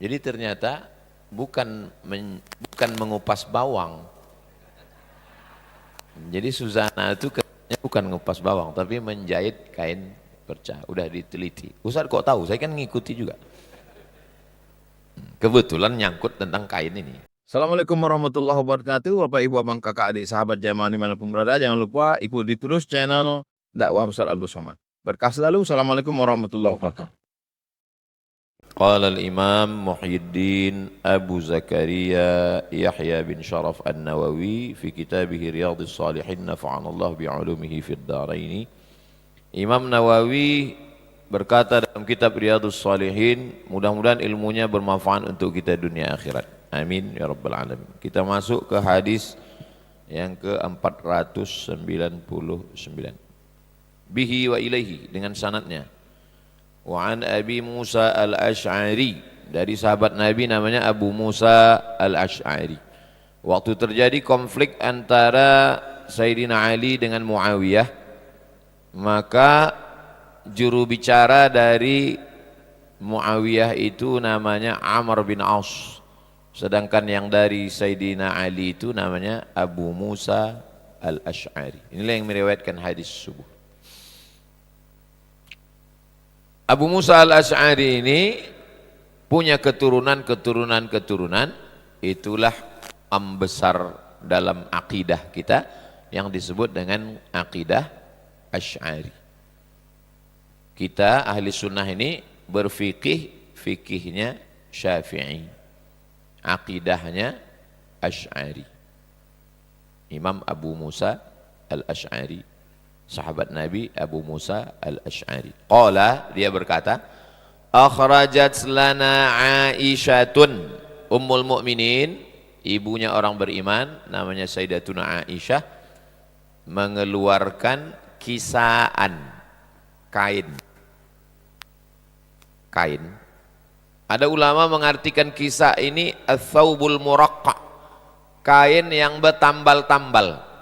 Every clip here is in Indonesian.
Jadi ternyata bukan mengupas bawang. Jadi Suzana itu kerjanya bukan ngupas bawang, tapi menjahit kain perca. Udah diteliti. Ustaz kok tahu? Saya kan ngikuti juga. Kebetulan nyangkut tentang kain ini. Assalamualaikum warahmatullahi wabarakatuh. Bapak Ibu abang kakak adik sahabat jamaah dimanapun berada, jangan lupa ikuti terus channel dakwah Ustaz Abdul Somad. Berkah selalu. Assalamualaikum warahmatullahi wabarakatuh. Qala al-Imam Muhyiddin Abu Zakaria Yahya bin Sharaf An-Nawawi fi kitabih Riyadhus Shalihin nafa'anallahu bi'ulumihi fid dharain. Imam Nawawi berkata dalam kitab Riyadhus Shalihin, mudah-mudahan ilmunya bermanfaat untuk kita dunia akhirat. Amin ya rabbal alamin. Kita masuk ke hadis yang ke-499. Bihi wa ilaihi, dengan sanadnya. Wa an Abi Musa al-Ash'ari, dari sahabat Nabi namanya Abu Musa al-Ash'ari. Waktu terjadi konflik antara Sayyidina Ali dengan Muawiyah, maka juru bicara dari Muawiyah itu namanya Amr bin Aus, sedangkan yang dari Sayyidina Ali itu namanya Abu Musa al-Ash'ari. Inilah yang meriwayatkan hadis subuh. Abu Musa al-Ash'ari ini punya keturunan, itulah besar dalam akidah kita yang disebut dengan akidah Ash'ari. Kita ahli sunnah ini berfikih, fikihnya Syafi'i, akidahnya Ash'ari. Imam Abu Musa al-Ash'ari, sahabat Nabi Abu Musa al-Ash'ari. Qala, dia berkata, akhrajat lana Aisyatun, ummul mu'minin, ibunya orang beriman, namanya Sayyidatuna Aisyah, mengeluarkan kisaan, kain. Ada ulama mengartikan kisah ini ats-tsaubul muraqqa, kain yang bertambal-tambal.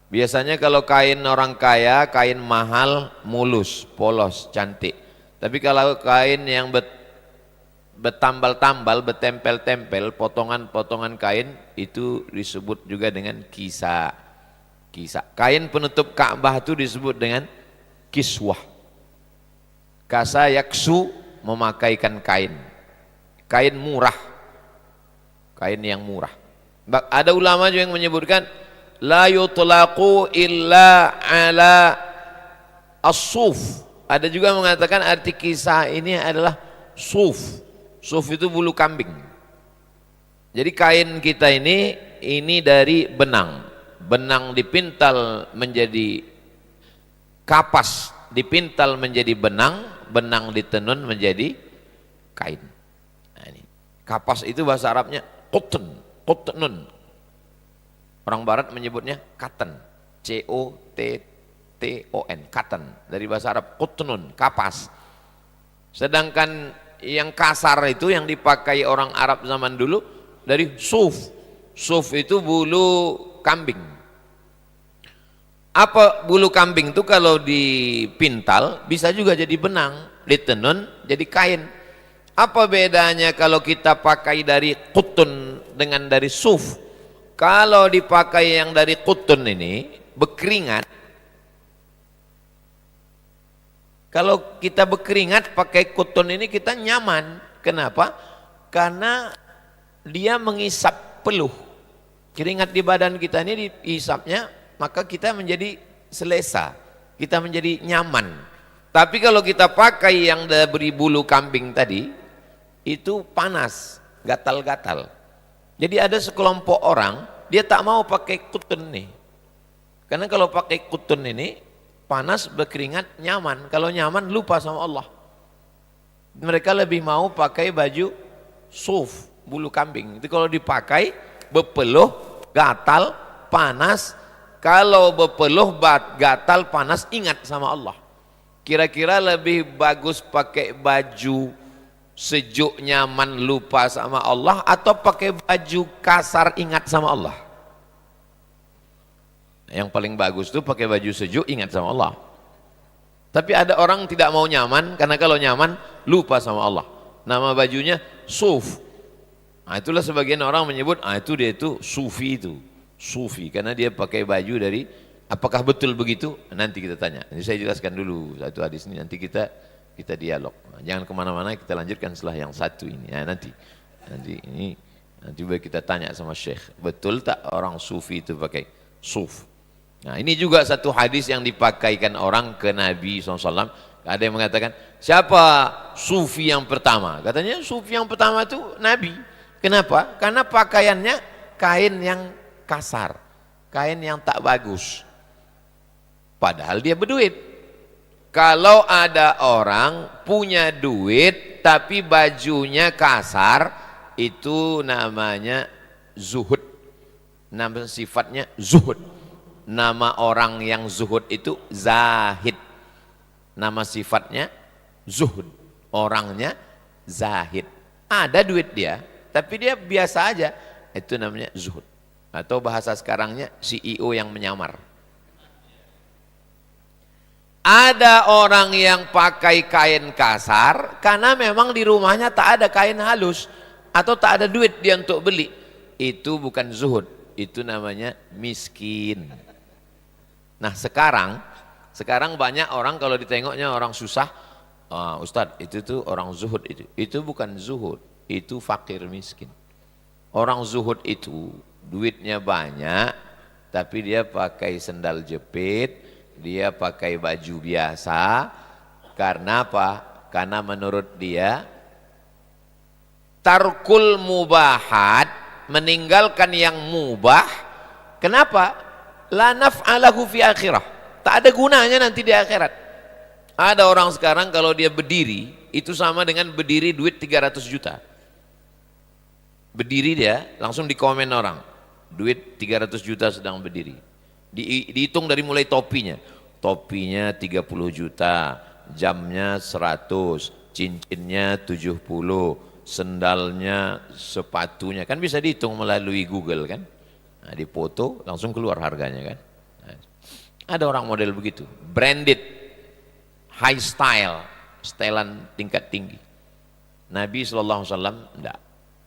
Biasanya kalau kain orang kaya, kain mahal, mulus, polos, cantik. Tapi kalau kain yang bertambal-tambal, bertempel-tempel, potongan-potongan kain, itu disebut juga dengan kisah. Kain penutup Ka'bah itu disebut dengan kiswah. Kasa yaksu, memakaikan kain. Kain murah. Kain yang murah. Ada ulama juga yang menyebutkan la yutlaqu illa ala as-suf. Ada juga mengatakan arti kisah ini adalah suf. Suf itu bulu kambing. Jadi kain kita ini dari benang. Benang dipintal menjadi kapas, dipintal menjadi benang, benang ditenun menjadi kain. Nah, ini. Kapas itu bahasa Arabnya qutnun. Orang barat menyebutnya cotton, C-O-T-T-O-N, cotton, dari bahasa Arab, qutnun, kapas. Sedangkan yang kasar itu yang dipakai orang Arab zaman dulu dari suf. Suf itu bulu kambing. Apa bulu kambing itu kalau dipintal bisa juga jadi benang, ditenun jadi kain. Apa bedanya kalau kita pakai dari qutun dengan dari suf? Kalau dipakai yang dari kutun ini berkeringat, kalau kita berkeringat pakai kutun ini kita nyaman. Kenapa? Karena dia mengisap peluh. Keringat di badan kita ini diisapnya, maka kita menjadi selesa, kita menjadi nyaman. Tapi kalau kita pakai yang dari bulu kambing tadi, itu panas, gatal-gatal. Jadi ada sekelompok orang, dia tak mau pakai kutun nih. Karena kalau pakai kutun ini, panas, berkeringat, nyaman. Kalau nyaman, lupa sama Allah. Mereka lebih mau pakai baju suf, bulu kambing. Itu kalau dipakai, berpeluh, gatal, panas. Kalau berpeluh, gatal, panas, ingat sama Allah. Kira-kira lebih bagus pakai baju sejuk, nyaman, lupa sama Allah, atau pakai baju kasar, ingat sama Allah? Yang paling bagus itu pakai baju sejuk, ingat sama Allah. Tapi ada orang tidak mau nyaman, karena kalau nyaman lupa sama Allah. Nama bajunya suf. Nah, itulah sebagian orang menyebut, dia itu sufi itu. Sufi, karena dia pakai baju dari, apakah betul begitu? Nanti kita tanya. Jadi saya jelaskan dulu satu hadis ini, nanti kita dialog. Nah, jangan kemana-mana, kita lanjutkan setelah yang satu ini. Nah, nanti kita tanya sama Syekh, betul tak orang sufi itu pakai suf? Nah, ini juga satu hadis yang dipakaikan orang ke Nabi SAW. Ada yang mengatakan, siapa sufi yang pertama? Katanya sufi yang pertama itu Nabi. Kenapa? Karena pakaiannya kain yang kasar, kain yang tak bagus. Padahal dia berduit. Kalau ada orang punya duit tapi bajunya kasar, itu namanya zuhud. Nama sifatnya zuhud. Nama orang yang zuhud itu zahid. Nama sifatnya zuhud. Orangnya zahid. Ada duit dia, tapi dia biasa aja. Itu namanya zuhud. Atau bahasa sekarangnya CEO yang menyamar. Ada orang yang pakai kain kasar karena memang di rumahnya tak ada kain halus atau tak ada duit dia untuk beli. Itu bukan zuhud, itu namanya miskin. Nah, sekarang banyak orang kalau ditengoknya orang susah, Ustadz itu tuh orang zuhud itu. Itu bukan zuhud, itu fakir miskin. Orang zuhud itu duitnya banyak, tapi dia pakai sendal jepit, dia pakai baju biasa. Karena apa? Karena menurut dia tarkul mubahat, meninggalkan yang mubah. Kenapa? La naf'alahu fi akhirah. Tak ada gunanya nanti di akhirat. Ada orang sekarang kalau dia berdiri, itu sama dengan berdiri duit 300 juta. Berdiri dia, langsung dikomen orang. Duit 300 juta sedang berdiri. Dihitung dari mulai topinya. Topinya 30 juta, jamnya 100, cincinnya 70, sendalnya, sepatunya. Kan bisa dihitung melalui Google kan. Nah, dipoto langsung keluar harganya kan. Nah, ada orang model begitu, branded, high style, setelan tingkat tinggi. Nabi SAW enggak.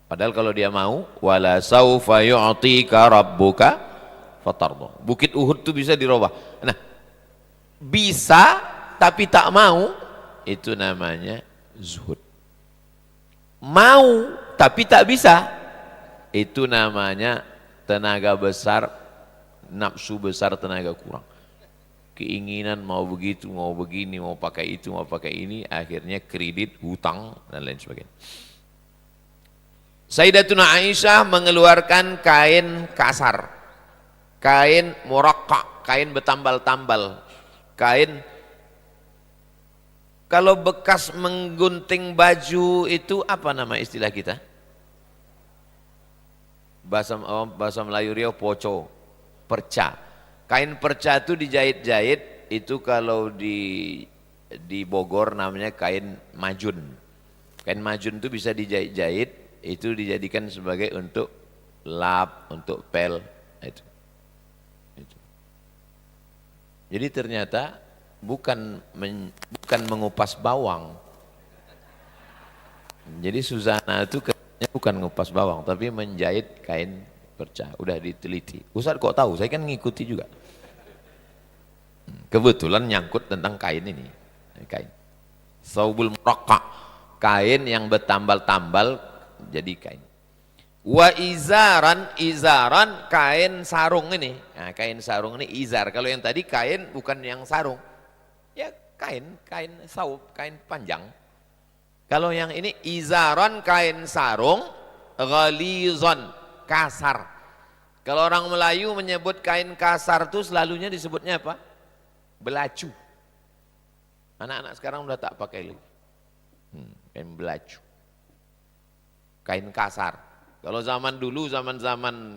Padahal kalau dia mau, wala saufa yu'tika rabbuka fatardah. Bukit Uhud itu bisa dirubah. Nah, bisa tapi tak mau, itu namanya zuhud. Mau tapi tak bisa, itu namanya tenaga besar, nafsu besar, tenaga kurang. Keinginan mau begitu, mau begini, mau pakai itu, mau pakai ini, akhirnya kredit, hutang, dan lain sebagainya. Sayyidatuna Aisyah mengeluarkan kain kasar, kain murakka, kain bertambal-tambal, kain, kalau bekas menggunting baju itu apa nama istilah kita? Bahasa Melayu Riau poco, perca. Kain perca itu dijahit-jahit, itu kalau di Bogor namanya kain majun. Kain majun itu bisa dijahit-jahit, itu dijadikan sebagai untuk lap, untuk pel. Itu. Jadi ternyata bukan mengupas bawang. Jadi Suzana itu bukan ngupas bawang, tapi menjahit kain perca. Udah diteliti. Ustaz kok tahu? Saya kan ngikuti juga. Kebetulan nyangkut tentang kain ini. Kain. Saubul murakka. Kain yang bertambal-tambal jadi kain. Wa izaran, kain sarung ini. Nah, kain sarung ini izar. Kalau yang tadi kain bukan yang sarung. Ya kain saub, kain panjang. Kalau yang ini izaran, kain sarung, ghalizan, kasar. Kalau orang Melayu menyebut kain kasar itu selalunya disebutnya apa? Belacu. Anak-anak sekarang udah tak pakai lagi. Kain belacu. Kain kasar. Kalau zaman dulu, zaman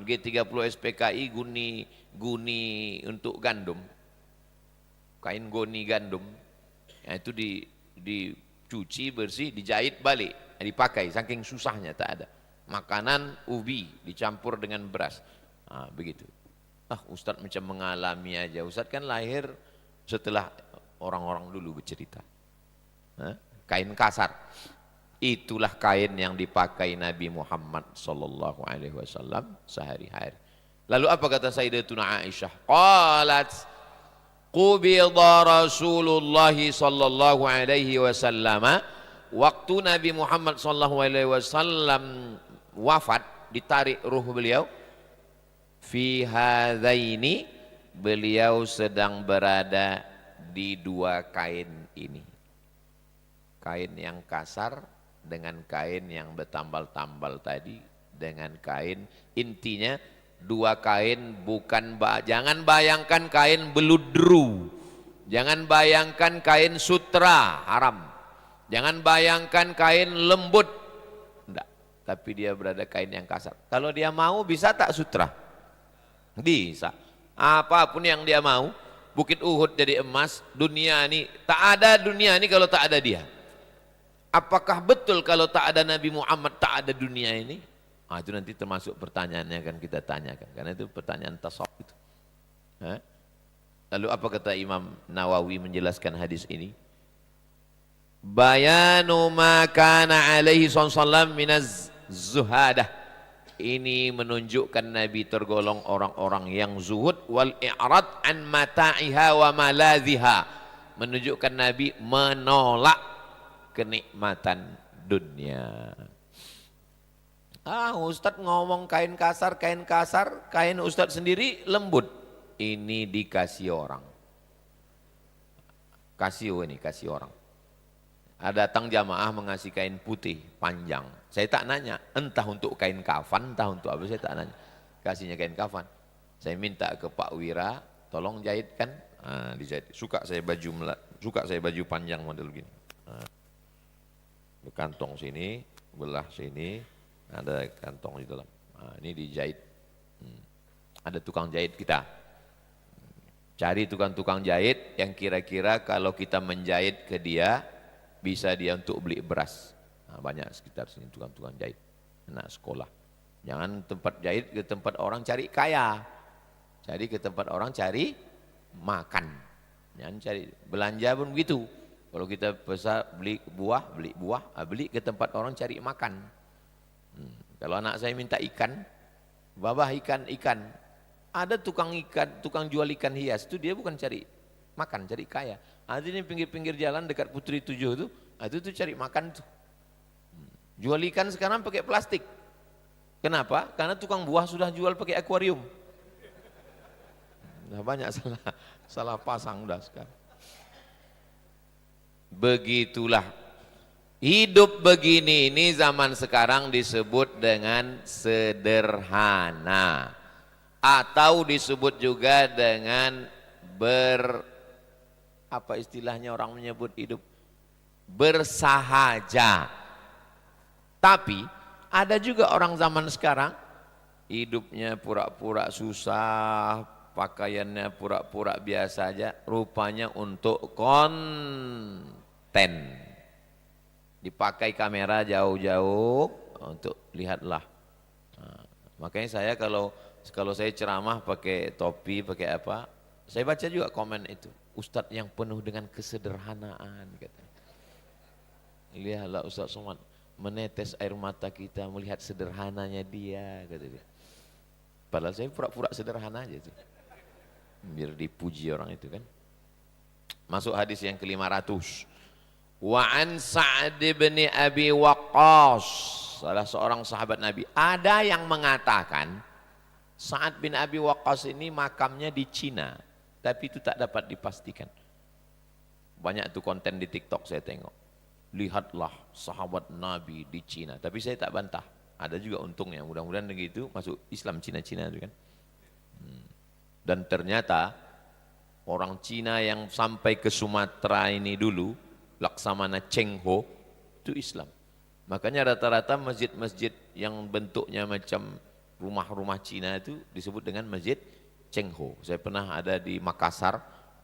G30 SPKI, guni untuk gandum. Kain goni gandum. Ya, itu dicuci bersih, dijahit balik, dipakai, saking susahnya tak ada. Makanan ubi dicampur dengan beras, begitu. Ustadz macam mengalami aja. Ustadz kan lahir setelah orang-orang dulu bercerita. Kain kasar. Itulah kain yang dipakai Nabi Muhammad sallallahu alaihi wasallam sehari-hari. Lalu apa kata Sayyidatuna Aisyah? Qalat qubida Rasulullah sallallahu alaihi wasallam, waktu Nabi Muhammad sallallahu alaihi wasallam wafat, ditarik ruh beliau, fi hadaini, beliau sedang berada di dua kain ini. Kain yang kasar dengan kain yang bertambal-tambal tadi, dengan kain, intinya dua kain, bukan jangan bayangkan kain beludru, jangan bayangkan kain sutra haram, jangan bayangkan kain lembut, enggak, tapi dia berada kain yang kasar. Kalau dia mau bisa tak sutra? Bisa. Apapun yang dia mau, Bukit Uhud jadi emas, dunia ini tak ada, dunia ini kalau tak ada dia. Apakah betul kalau tak ada Nabi Muhammad tak ada dunia ini? Itu nanti termasuk pertanyaannya akan kita tanyakan, karena itu pertanyaan tasawuf itu. Lalu apa kata Imam Nawawi menjelaskan hadis ini? Bayanu ma kana alaihi sallam minaz zuhadah. Ini menunjukkan Nabi tergolong orang-orang yang zuhud, wal i'rad an mata'iha wa maladhiha. Menunjukkan Nabi menolak kenikmatan dunia. Ustadz ngomong kain kasar, kain Ustadz sendiri lembut. Ini dikasih orang. Kasih orang. Ada datang jamaah mengasih kain putih panjang. Saya tak nanya, entah untuk kain kafan, entah untuk apa, saya tak nanya. Kasihnya kain kafan. Saya minta ke Pak Wira, tolong jahitkan. Dijahit. Suka saya baju panjang model gini. Kantong sini, belah sini, ada kantong di dalam. Ini dijahit. Ada tukang jahit kita. Cari tukang-tukang jahit yang kira-kira kalau kita menjahit ke dia, bisa dia untuk beli beras. Banyak sekitar sini tukang-tukang jahit, anak sekolah. Jangan tempat jahit ke tempat orang cari kaya. Cari ke tempat orang cari makan. Jangan cari belanja pun begitu. Kalau kita besar beli buah, beli ke tempat orang cari makan. Kalau anak saya minta ikan, babah ikan. Ada tukang jual ikan hias, itu dia bukan cari makan, cari kaya. Ada ini pinggir-pinggir jalan dekat Putri 7 itu tuh cari makan tuh. Jual ikan sekarang pakai plastik. Kenapa? Karena tukang buah sudah jual pakai akuarium. Nah, banyak salah pasang udah sekarang. Begitulah hidup begini, ini zaman sekarang disebut dengan sederhana, atau disebut juga dengan apa istilahnya orang menyebut hidup bersahaja. Tapi ada juga orang zaman sekarang hidupnya pura-pura susah, pakaiannya pura-pura biasa aja, rupanya untuk konten. Dipakai kamera jauh-jauh untuk lihatlah. Makanya saya kalau saya ceramah pakai topi, pakai apa, saya baca juga komen itu. Ustadz yang penuh dengan kesederhanaan, katanya. Lihatlah Ustadz Somad, menetes air mata kita melihat sederhananya dia, katanya. Padahal saya pura-pura sederhana aja tuh. Biar dipuji orang itu kan. Masuk hadis yang ke-500. Wa an Sa'd bin Abi Waqqas, salah seorang sahabat Nabi. Ada yang mengatakan Sa'd bin Abi Waqqas ini makamnya di Cina, tapi itu tak dapat dipastikan. Banyak tuh konten di TikTok saya tengok. Lihatlah sahabat Nabi di Cina, tapi saya tak bantah. Ada juga untungnya, mudah-mudahan begitu masuk Islam Cina-Cina itu kan. Dan ternyata orang Cina yang sampai ke Sumatera ini dulu, Laksamana Cheng Ho, itu Islam. Makanya rata-rata masjid-masjid yang bentuknya macam rumah-rumah Cina itu disebut dengan Masjid Cheng Ho. Saya pernah ada di Makassar,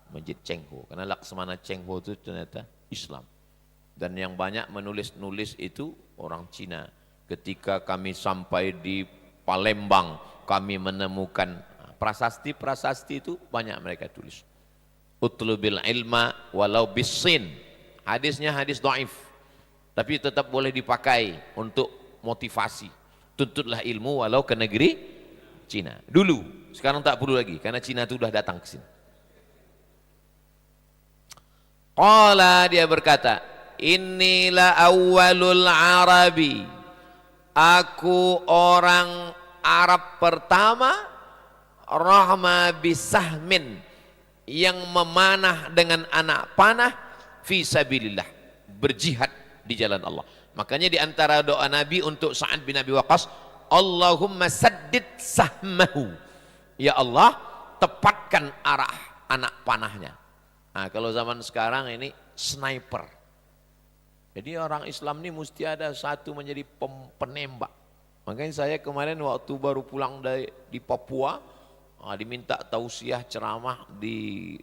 Masjid Cheng Ho, karena Laksamana Cheng Ho itu ternyata Islam. Dan yang banyak menulis-nulis itu orang Cina. Ketika kami sampai di Palembang, kami menemukan prasasti-prasasti itu banyak mereka tulis. Utlubil ilma walau bisin. Hadisnya hadis dhaif. Tapi tetap boleh dipakai untuk motivasi. Tuntutlah ilmu walau ke negeri Cina. Dulu, sekarang tak perlu lagi karena Cina itu sudah datang ke sini. Qala, dia berkata, inilah awwalul Arabi. Aku orang Arab pertama rahma bisahmin yang memanah dengan anak panah fi sabilillah, berjihad di jalan Allah. Makanya di antara doa Nabi untuk Sa'ad bin Abi Waqqas, Allahumma saddid sahmahu. Ya Allah, tepatkan arah anak panahnya. Nah, kalau zaman sekarang ini sniper. Jadi orang Islam ini mesti ada satu menjadi penembak. Makanya saya kemarin waktu baru pulang di Papua, diminta tausiah ceramah di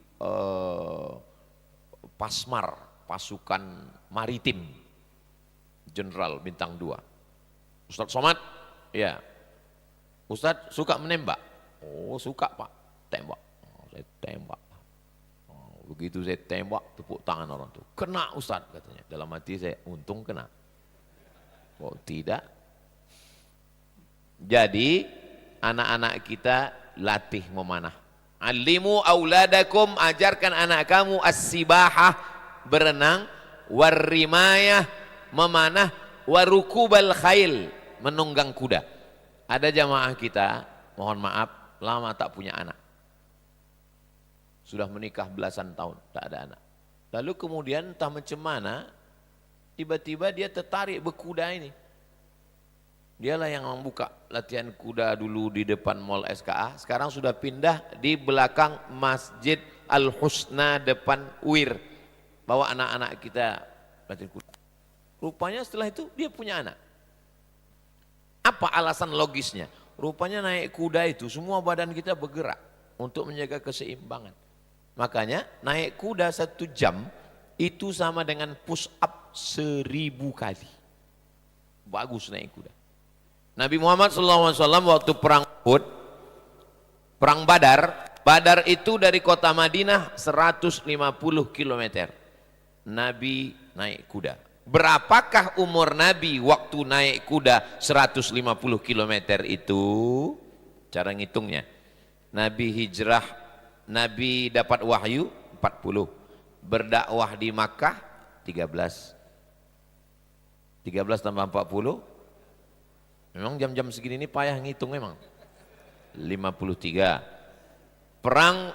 Pasmar, pasukan maritim, Jenderal Bintang 2. Ustadz Somad, ya, Ustadz suka menembak. Oh suka Pak, tembak. Oh, saya tembak. Begitu saya tembak, tepuk tangan orang itu. Kena Ustadz katanya. Dalam hati saya, untung kena. Oh tidak. Jadi anak-anak kita latih memanah. Alimu auladakum, ajarkan anak kamu as-sibahah, berenang, warrimayah, memanah, warukubal khail, menunggang kuda. Ada jamaah kita, mohon maaf, lama tak punya anak. Sudah menikah belasan tahun, tak ada anak. Lalu kemudian entah macam mana, tiba-tiba dia tertarik berkuda ini. Dialah yang membuka latihan kuda dulu di depan Mall SKA, sekarang sudah pindah di belakang Masjid Al-Husna depan UIR. Bawa anak-anak kita latihan kuda. Rupanya setelah itu dia punya anak. Apa alasan logisnya? Rupanya naik kuda itu semua badan kita bergerak untuk menjaga keseimbangan. Makanya naik kuda 1 jam itu sama dengan push up 1000 kali. Bagus naik kuda. Nabi Muhammad SAW waktu perang Uhud, perang Badar, Badar itu dari kota Madinah 150 km. Nabi naik kuda. Berapakah umur Nabi waktu naik kuda 150 km itu? Cara ngitungnya. Nabi hijrah, Nabi dapat wahyu 40, berdakwah di Makkah 13. 13 tambah 40, memang jam-jam segini ini payah ngitung memang. 53. Perang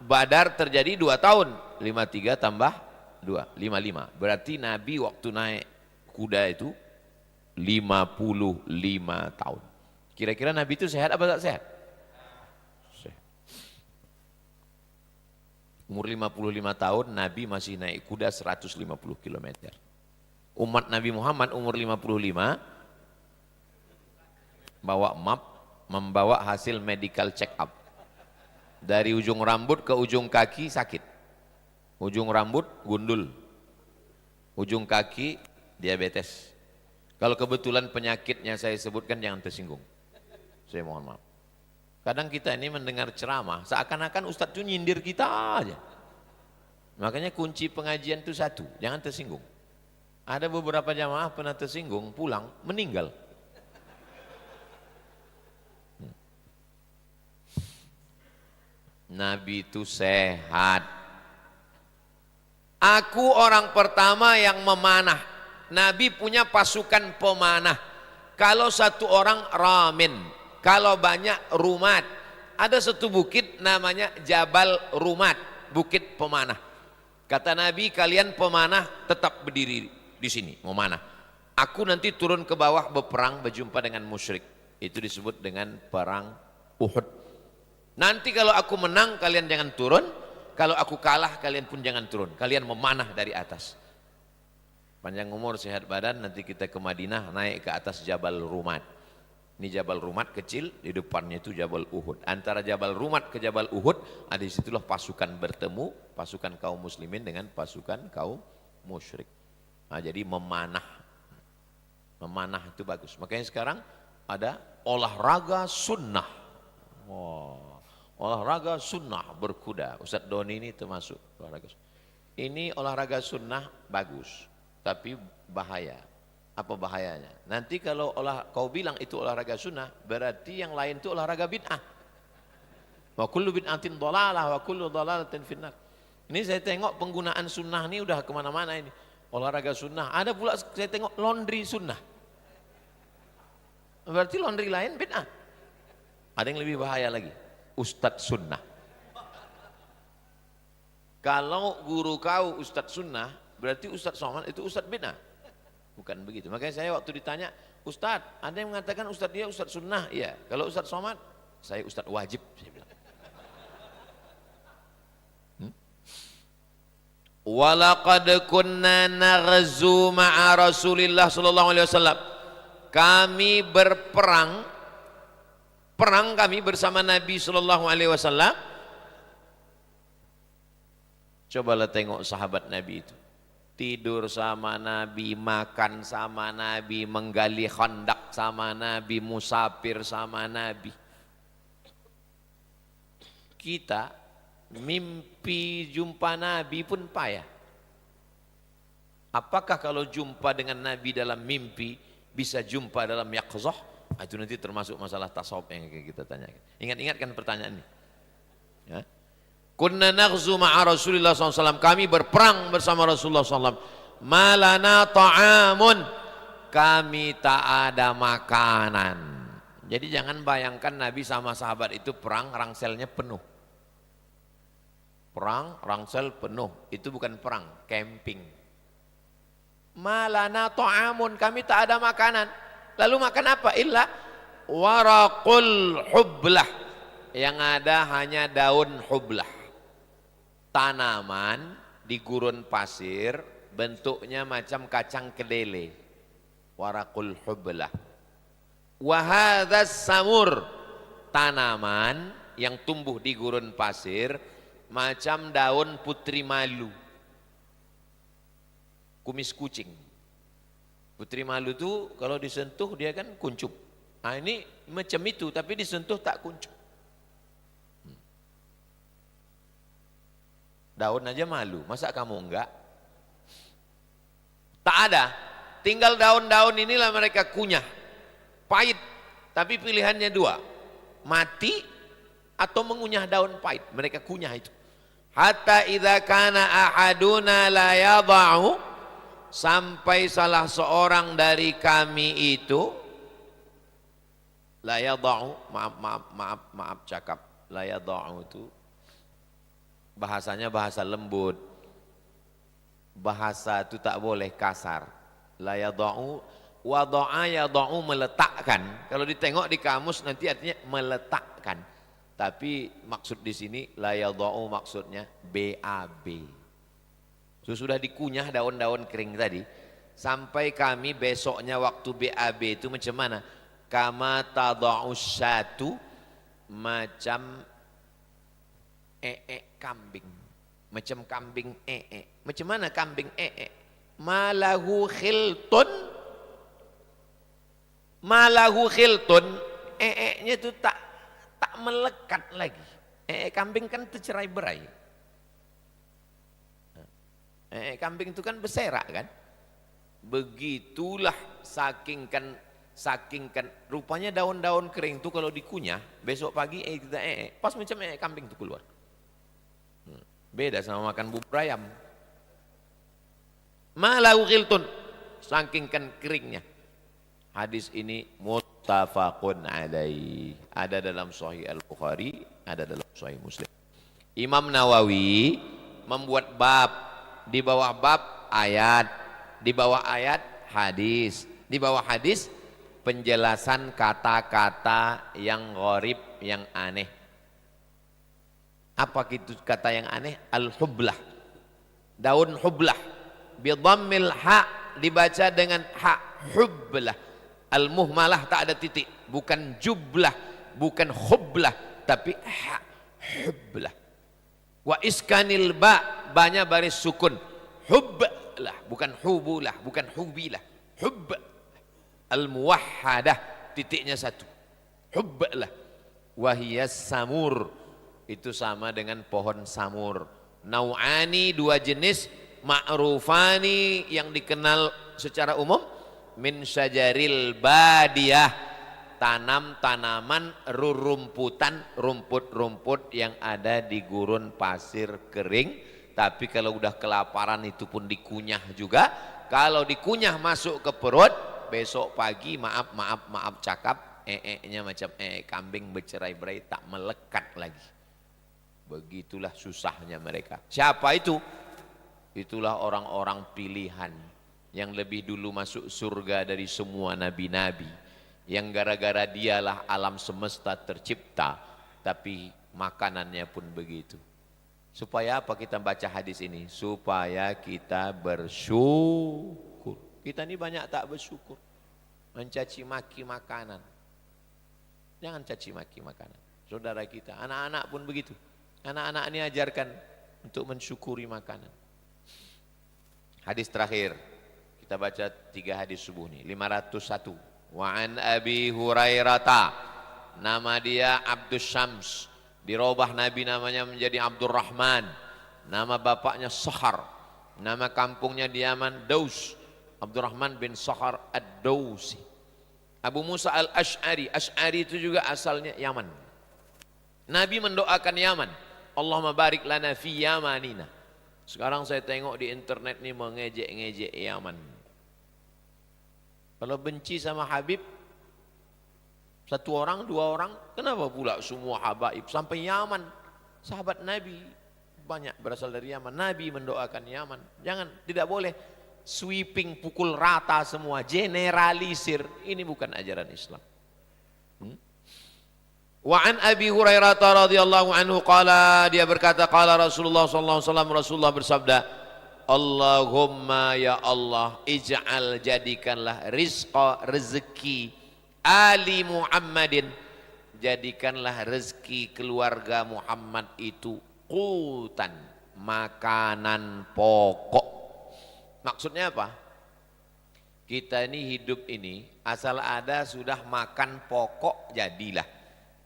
Badar terjadi 2 tahun, 53 tambah 2, 55. Berarti Nabi waktu naik kuda itu 55 tahun. Kira-kira Nabi itu sehat apa tak sehat? Umur 55 tahun Nabi masih naik kuda 150 km. Umat Nabi Muhammad umur 55 bawa map, membawa hasil medical check up. Dari ujung rambut ke ujung kaki sakit. Ujung rambut gundul. Ujung kaki diabetes. Kalau kebetulan penyakitnya saya sebutkan jangan tersinggung. Saya mohon maaf. Kadang kita ini mendengar ceramah, seakan-akan Ustadz itu nyindir kita aja. Makanya kunci pengajian itu satu, jangan tersinggung. Ada beberapa jamaah pernah tersinggung, pulang, meninggal. Nabi itu sehat. Aku orang pertama yang memanah. Nabi punya pasukan pemanah. Kalau satu orang ramin, kalau banyak rumat. Ada satu bukit namanya Jabal Rumat, bukit pemanah. Kata Nabi, kalian pemanah tetap berdiri di sini, memanah. Aku nanti turun ke bawah berperang, berjumpa dengan musyrik. Itu disebut dengan perang Uhud. Nanti kalau aku menang, kalian jangan turun. Kalau aku kalah, kalian pun jangan turun. Kalian memanah dari atas. Panjang umur, sehat badan, nanti kita ke Madinah, naik ke atas Jabal Rumat. Ini Jabal Rumat kecil, di depannya itu Jabal Uhud. Antara Jabal Rumat ke Jabal Uhud, ada disitulah pasukan bertemu, pasukan kaum muslimin dengan pasukan kaum musyrik. Nah, jadi memanah. Memanah itu bagus. Makanya sekarang ada olahraga sunnah. Wow. Olahraga sunnah berkuda. Ustadz Doni ini termasuk olahraga sunnah. Ini olahraga sunnah bagus. tapi bahaya. Apa bahayanya? Nanti kalau kau bilang itu olahraga sunnah, berarti yang lain itu olahraga bid'ah. Wa kullu bid'atin dhalalah wa kullu dhalalatin finnar. Ini saya tengok penggunaan sunnah ini udah kemana-mana ini. Olahraga sunnah. Ada pula saya tengok laundry sunnah. Berarti laundry lain bid'ah. Ada yang lebih bahaya lagi. Ustadz sunnah. Kalau guru kau Ustadz sunnah, berarti Ustadz Somad itu Ustadz bid'ah. Bukan begitu. Makanya saya waktu ditanya, Ustadz, ada yang mengatakan Ustadz dia Ustadz sunnah. Iya. Kalau Ustadz Somad, saya Ustadz wajib. Saya bilang. Walaqad kunna naghzu ma'a Rasulillah sallallahu alaihi wasallam. Kami berperang, kami bersama Nabi sallallahu alaihi wasallam. Cobalah tengok sahabat Nabi itu. Tidur sama Nabi, makan sama Nabi, menggali khandak sama Nabi, musafir sama Nabi. Kita mimpi jumpa Nabi pun payah. Apakah kalau jumpa dengan Nabi dalam mimpi bisa jumpa dalam yaqzah? Itu nanti termasuk masalah tasawuf yang kita tanyakan. Ingat-ingat kan pertanyaan ini. Ya. Kunna naghzu ma'a Rasulillah SAW. Kami berperang bersama Rasulullah SAW. Malana ta'amun. Kami tak ada makanan. Jadi jangan bayangkan Nabi sama sahabat itu perang rangselnya penuh. Perang rangsel penuh. Itu bukan perang, camping. Malana ta'amun. Kami tak ada makanan. Lalu makan apa? Illa waraqul hublah. Yang ada hanya daun hublah. Tanaman di gurun pasir, bentuknya macam kacang kedele. Waraqul hublah. Wahadzas samur, tanaman yang tumbuh di gurun pasir macam daun putri malu, kumis kucing. Putri malu itu kalau disentuh dia kan kuncup. Nah ini macam itu tapi disentuh tak kuncup. Daun aja malu, masa kamu enggak? Tak ada, tinggal daun-daun inilah mereka kunyah. Pahit, tapi pilihannya dua, mati atau mengunyah daun pahit. Mereka kunyah itu. Hatta idza kana ahaduna la yada'u, sampai salah seorang dari kami itu la yada'u, maaf cakap, la yada'u itu bahasanya bahasa lembut. Bahasa itu tak boleh kasar. La yada'u, wada'a yada'u, meletakkan. Kalau ditengok di kamus nanti artinya meletakkan. Tapi maksud di sini la yada'u maksudnya BAB. Sudah dikunyah daun-daun kering tadi. Sampai kami besoknya waktu BAB itu macam mana? Kama tada'u syatu, macam kambing, macam kambing Macam mana kambing malahu khiltun, nya itu tak melekat lagi. Kambing kan tercerai berai. Kambing itu kan berserak kan. Begitulah saking kan rupanya daun-daun kering itu kalau dikunyah besok pagi kita pas macam kambing itu keluar. Beda sama makan bubur ayam. Malau khiltun, saking kan keringnya. Hadis ini muttafaqun alaih. Ada dalam Sahih Al-Bukhari, ada dalam Sahih Muslim. Imam Nawawi membuat bab, di bawah bab ayat, di bawah ayat hadis, di bawah hadis penjelasan kata-kata yang gharib, yang aneh. Apa itu kata yang aneh? Al-hublah, daun hublah, bidhammil ha, dibaca dengan ha, hublah. Al-muhmalah tak ada titik, bukan jublah, bukan hublah, tapi ha, hublah. Wa iskanil ba, banyak baris sukun, hublah, bukan hubulah, bukan hubilah, hub. Al-muwahhadah, titiknya satu, hublah. Wahiyas samur, itu sama dengan pohon samur. Nau'ani, dua jenis, ma'rufani yang dikenal secara umum, min syajaril badiyah, tanam tanaman rerumputan, rumput-rumput yang ada di gurun pasir kering. Tapi kalau udah kelaparan itu pun dikunyah juga. Kalau dikunyah masuk ke perut, besok pagi maaf cakap, nya macam kambing bercerai-berai, tak melekat lagi. Begitulah susahnya mereka. Siapa itu? Itulah orang-orang pilihan yang lebih dulu masuk surga dari semua nabi-nabi, yang gara-gara dialah alam semesta tercipta, tapi makanannya pun begitu. Supaya apa kita baca hadis ini? Supaya kita bersyukur. Kita ini banyak tak bersyukur, mencaci maki makanan. Jangan caci maki makanan. Saudara kita, anak-anak pun begitu. Anak-anak ini ajarkan untuk mensyukuri makanan. Hadis terakhir, kita baca 3 hadis subuh nih, 501. Wa an Abi Hurairata, nama dia Abdus Syams, dirubah Nabi namanya menjadi Abdurrahman, nama bapaknya Sahar, nama kampungnya di Yaman Daus, Abdurrahman bin Sahar ad-Dausi. Abu Musa al-Ash'ari, Ash'ari itu juga asalnya Yaman. Nabi mendoakan Yaman, Allahumma barik lana fi Yamanina. Sekarang saya tengok di internet nih mengejek-ngejek Yaman. Kalau benci sama Habib, 1 orang, 2 orang, kenapa pula semua habaib sampai Yaman? Sahabat Nabi banyak berasal dari Yaman. Nabi mendoakan Yaman. Jangan, tidak boleh sweeping, pukul rata semua, generalisir. Ini bukan ajaran Islam. Wa an Abi Hurairah radhiyallahu anhu qala, dia berkata qala Rasulullah sallallahu alaihi wasallam, Rasulullah bersabda, Allahumma ya Allah, ij'al, jadikanlah rizqa, rezeki Ali Muhammadin, jadikanlah rezeki keluarga Muhammad itu qutan, makanan pokok. Maksudnya apa? Kita ini hidup ini asal ada sudah makan pokok jadilah.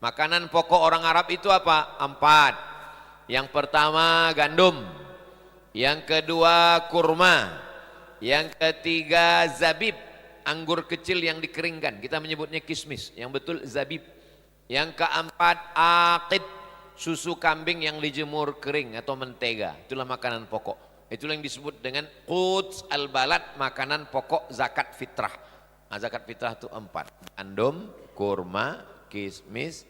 Makanan pokok orang Arab itu apa? 4. Yang pertama gandum, yang kedua kurma, yang ketiga zabib, anggur kecil yang dikeringkan, kita menyebutnya kismis, yang betul zabib. Yang keempat aqid, susu kambing yang dijemur kering atau mentega, itulah makanan pokok. Itulah yang disebut dengan quds al-balad, makanan pokok zakat fitrah. Nah, zakat fitrah itu 4, gandum, kurma, kismis,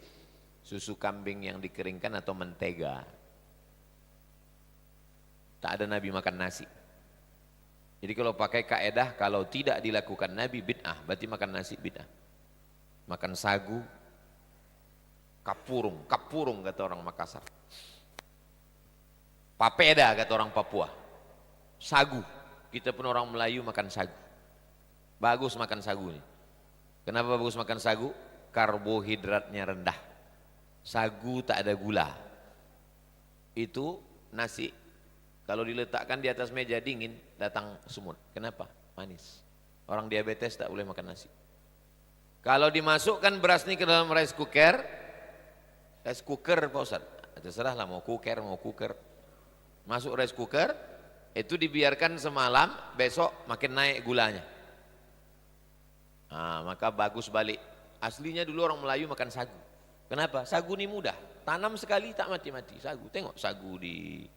susu kambing yang dikeringkan atau mentega. Tak ada Nabi makan nasi. Jadi kalau pakai kaedah, kalau tidak dilakukan Nabi bid'ah, berarti makan nasi bid'ah. Makan sagu, kapurung kata orang Makassar. Papeda kata orang Papua. Sagu, kita pun orang Melayu makan sagu. Bagus makan sagu ini. Kenapa bagus makan sagu? Karbohidratnya rendah. Sagu tak ada gula. Itu nasi, kalau diletakkan di atas meja dingin, datang semut. Kenapa? Manis. Orang diabetes tak boleh makan nasi. Kalau dimasukkan beras ini ke dalam rice cooker Pak Ustaz, terserah lah mau cooker. Masuk rice cooker, itu dibiarkan semalam, besok makin naik gulanya. Nah, maka bagus balik. Aslinya dulu orang Melayu makan sagu. Kenapa? Sagu ini mudah, tanam sekali tak mati-mati. Sagu, tengok sagu di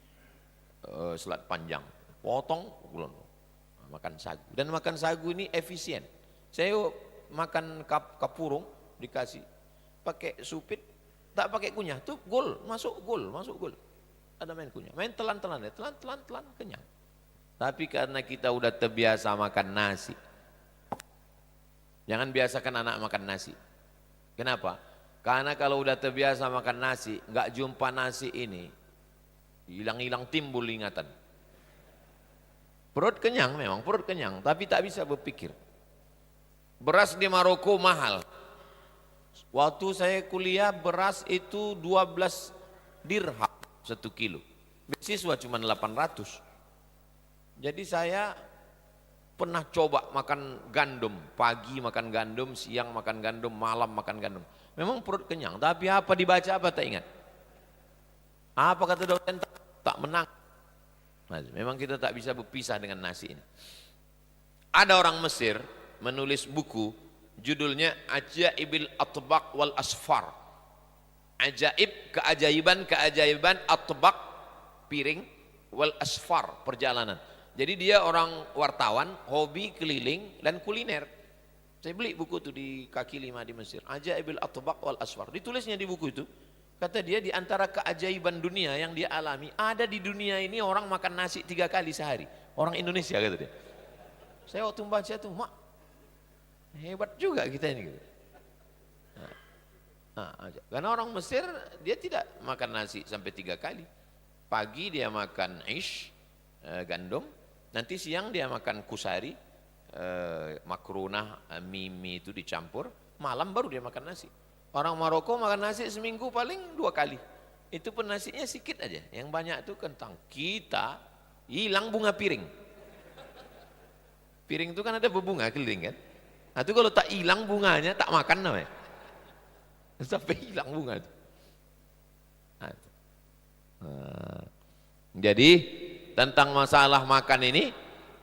Selat Panjang, potong, makan sagu. Dan makan sagu ini efisien. Saya makan kapurung dikasih pakai supit, tak pakai kunyah, tuh masuk gol. Ada main kunyah, main telan kenyang. Tapi karena kita udah terbiasa makan nasi, jangan biasakan anak makan nasi. Kenapa? Karena kalau udah terbiasa makan nasi, nggak jumpa nasi ini, hilang-hilang timbul ingatan. Perut kenyang memang, perut kenyang, tapi tak bisa berpikir. Beras di Maroko mahal. Waktu saya kuliah beras itu 12 dirham 1 kilo. Beasiswa cuma 800. Jadi saya pernah coba makan gandum, pagi makan gandum, siang makan gandum, malam makan gandum. Memang perut kenyang, tapi apa dibaca apa tak ingat. Apa kata dosen tak menang. Memang kita tak bisa berpisah dengan nasi ini. Ada orang Mesir menulis buku judulnya Ajaibil Atbaq wal Asfar. Ajaib, keajaiban atbaq, piring, wal asfar, perjalanan. Jadi dia orang wartawan, hobi keliling dan kuliner. Saya beli buku itu di kaki lima di Mesir. Ajaibil Atbaq wal Asfar. Ditulisnya di buku itu. Kata dia di antara keajaiban dunia yang dia alami, ada di dunia ini orang makan nasi 3 kali sehari. Orang Indonesia kata dia. Saya waktu membaca tuh, mak, hebat juga kita ini. Karena orang Mesir dia tidak makan nasi sampai 3 kali. Pagi dia makan ish, gandum, nanti siang dia makan kusari, makrunah, mie itu dicampur, malam baru dia makan nasi. Orang Maroko makan nasi seminggu paling 2 kali. Itu pun nasinya sedikit aja. Yang banyak itu kentang. Kita hilang bunga piring. Piring itu kan ada berbunga keliling kan. Nah itu kalau tak hilang bunganya tak makan namanya. Sampai hilang bunga itu. Jadi tentang masalah makan ini,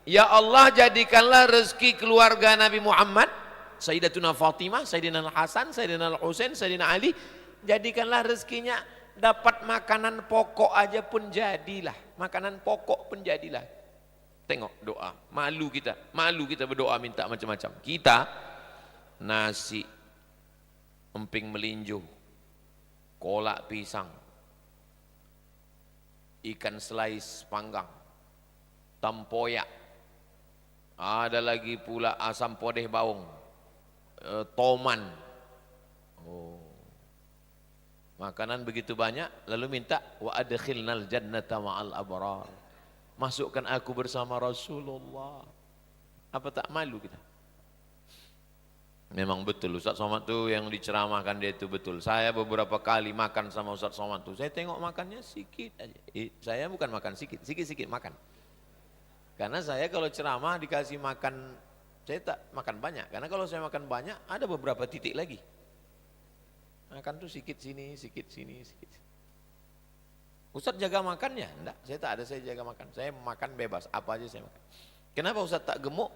ya Allah jadikanlah rezeki keluarga Nabi Muhammad, Sayyidatuna Fatimah, Sayyidina Al-Hasan, Sayyidina Al-Husain, Sayyidina Ali, jadikanlah rezekinya dapat makanan pokok aja pun jadilah. Makanan pokok pun jadilah. Tengok doa, malu kita berdoa minta macam-macam. Kita nasi, emping melinju, kolak pisang, ikan slice panggang, tempoyak, ada lagi pula asam podeh baung, toman. Makanan begitu banyak, lalu minta wa adkhilnal jannata ma'al abrar. Masukkan aku bersama Rasulullah. Apa tak malu kita? Memang betul Ustaz Somad tuh yang diceramahkan dia itu betul. Saya beberapa kali makan sama Ustaz Somad tuh, saya tengok makannya sedikit aja. Saya bukan makan sedikit makan. Karena saya kalau ceramah dikasih makan, saya tak makan banyak. Karena kalau saya makan banyak, ada beberapa titik lagi. Makan tuh sedikit sini. Ustaz jaga makannya? Enggak, saya tak ada, saya jaga makan. Saya makan bebas, apa aja saya makan. Kenapa Ustaz tak gemuk?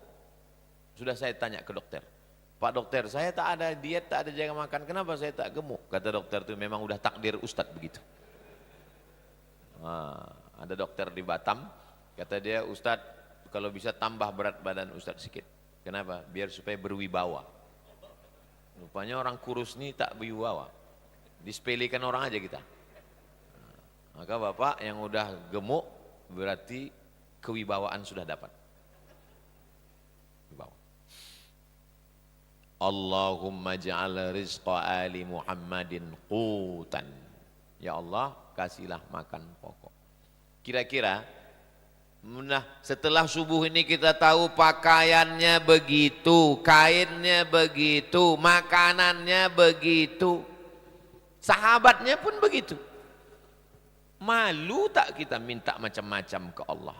Sudah saya tanya ke dokter. Pak dokter, saya tak ada diet, tak ada jaga makan, kenapa saya tak gemuk? Kata dokter itu memang udah takdir Ustadz begitu. Ada dokter di Batam, kata dia, Ustadz kalau bisa tambah berat badan Ustadz sedikit. Kenapa? Biar supaya berwibawa. Rupanya orang kurus ini tak berwibawa. Disepelekan orang aja kita. Maka Bapak yang udah gemuk berarti kewibawaan sudah dapat. Allahumma ja'al rizqa ali Muhammadin qutan. Ya Allah, kasihlah makan pokok. Kira-kira, nah setelah subuh ini kita tahu pakaiannya begitu, kainnya begitu, makanannya begitu, sahabatnya pun begitu. Malu tak kita minta macam-macam ke Allah?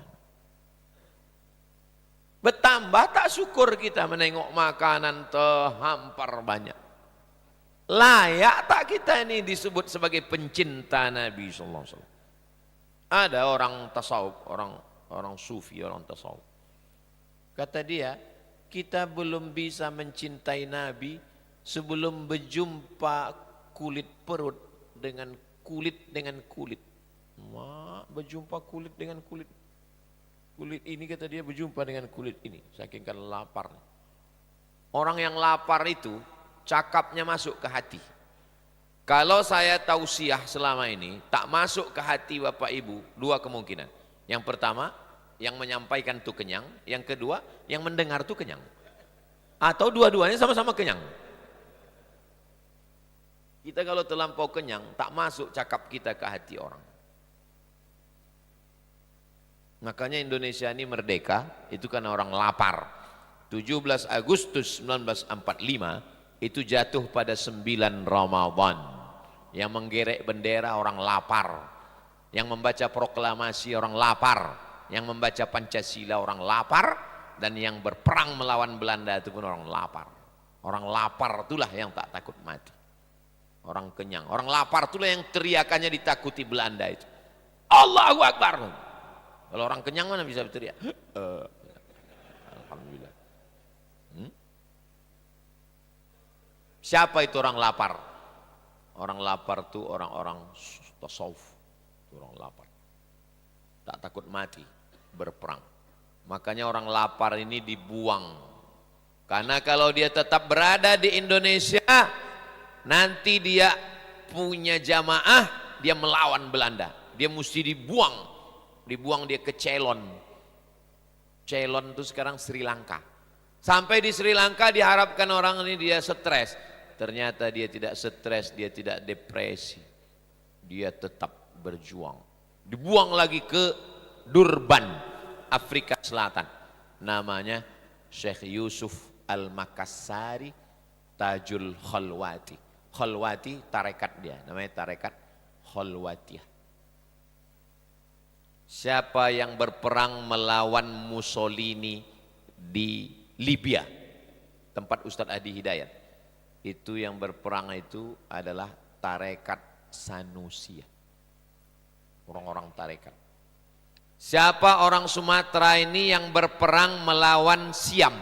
Bertambah tak syukur kita menengok makanan terhampar banyak. Layak tak kita ini disebut sebagai pencinta Nabi sallallahu alaihi wasallam? Ada orang tasawuf, orang sufi, orang tasawuf. Kata dia, kita belum bisa mencintai Nabi sebelum berjumpa kulit perut dengan kulit. Berjumpa kulit dengan kulit. Kulit ini kata dia berjumpa dengan kulit ini, saking kan lapar. Orang yang lapar itu cakapnya masuk ke hati. Kalau saya tausiah selama ini tak masuk ke hati Bapak Ibu, 2 kemungkinan. Yang pertama, yang menyampaikan itu kenyang, yang kedua, yang mendengar itu kenyang. Atau dua-duanya sama-sama kenyang. Kita kalau terlampau kenyang, tak masuk cakap kita ke hati orang. Makanya Indonesia ini merdeka, itu karena orang lapar. 17 Agustus 1945 itu jatuh pada 9 Ramadan. Yang menggerek bendera orang lapar, yang membaca proklamasi orang lapar, yang membaca Pancasila orang lapar, dan yang berperang melawan Belanda itu pun orang lapar. Orang lapar itulah yang tak takut mati. Orang kenyang, orang lapar itulah yang teriakannya ditakuti Belanda itu. Allahu Akbar. Kalau orang kenyang mana bisa berteriak? Alhamdulillah. Siapa itu orang lapar? Orang lapar itu orang-orang tasawuf. Orang lapar. Tak takut mati, berperang. Makanya orang lapar ini dibuang. Karena kalau dia tetap berada di Indonesia, nanti dia punya jamaah, dia melawan Belanda. Dia mesti dibuang. Dibuang dia ke Ceylon. Ceylon itu sekarang Sri Lanka. Sampai di Sri Lanka diharapkan orang ini dia stres. Ternyata dia tidak stres, dia tidak depresi. Dia tetap berjuang. Dibuang lagi ke Durban, Afrika Selatan. Namanya Syekh Yusuf Al-Makassari Tajul Khalwati. Khalwati tarekat dia, namanya tarekat Khalwatiyah. Siapa yang berperang melawan Mussolini di Libya, tempat Ustadz Adi Hidayat, itu yang berperang itu adalah tarekat Sanusiyah, orang-orang tarekat. Siapa orang Sumatera ini yang berperang melawan Siam?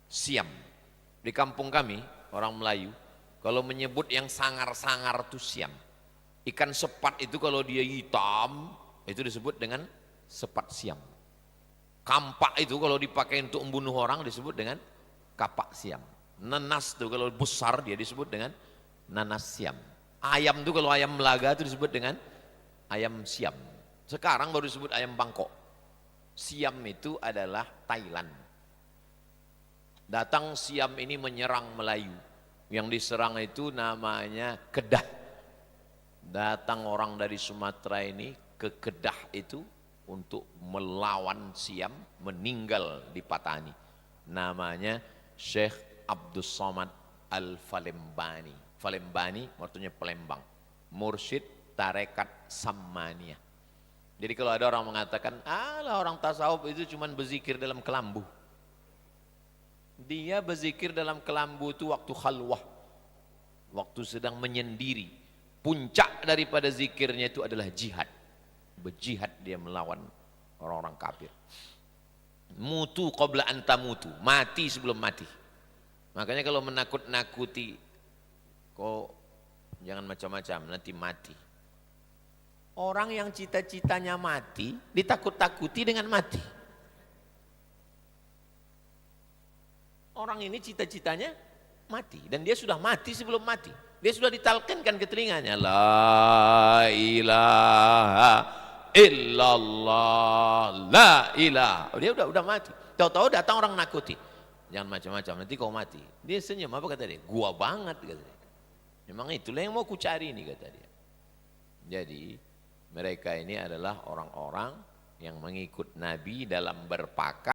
Siam. Di kampung kami, orang Melayu, kalau menyebut yang sangar-sangar itu Siam. Ikan sepat itu kalau dia hitam, itu disebut dengan sepat Siam. Kampak itu kalau dipakai untuk membunuh orang disebut dengan kapak Siam. Nanas itu kalau besar dia disebut dengan nanas Siam. Ayam itu kalau ayam melaga itu disebut dengan ayam Siam. Sekarang baru disebut ayam Bangkok. Siam itu adalah Thailand. Datang Siam ini menyerang Melayu. Yang diserang itu namanya Kedah. Datang orang dari Sumatera ini ke Kedah itu untuk melawan Siam, meninggal di Patani. Namanya Syekh Abdus Somad Al-Falembani. Falembani artinya Palembang. Mursyid tarekat Sammaniyah. Jadi kalau ada orang mengatakan, alah orang tasawuf itu cuma berzikir dalam kelambu. Dia berzikir dalam kelambu itu waktu khalwah. Waktu sedang menyendiri. Puncak daripada zikirnya itu adalah jihad. Berjihad dia melawan orang-orang kafir. Mutu qabla anta mutu. Mati sebelum mati. Makanya kalau menakut-nakuti, kok jangan macam-macam, nanti mati. Orang yang cita-citanya mati, ditakut-takuti dengan mati. Orang ini cita-citanya mati, dan dia sudah mati sebelum mati. Dia sudah ditalkinkan ke telinganya, la ilaha illallah, la ilaha. Dia udah mati. Tahu-tahu datang orang nakuti. Jangan macam-macam, nanti kau mati. Dia senyum, apa kata dia? Gua banget, kata dia. Memang itulah yang mau ku cari ini, kata dia. Jadi mereka ini adalah orang-orang yang mengikut Nabi dalam berpakaian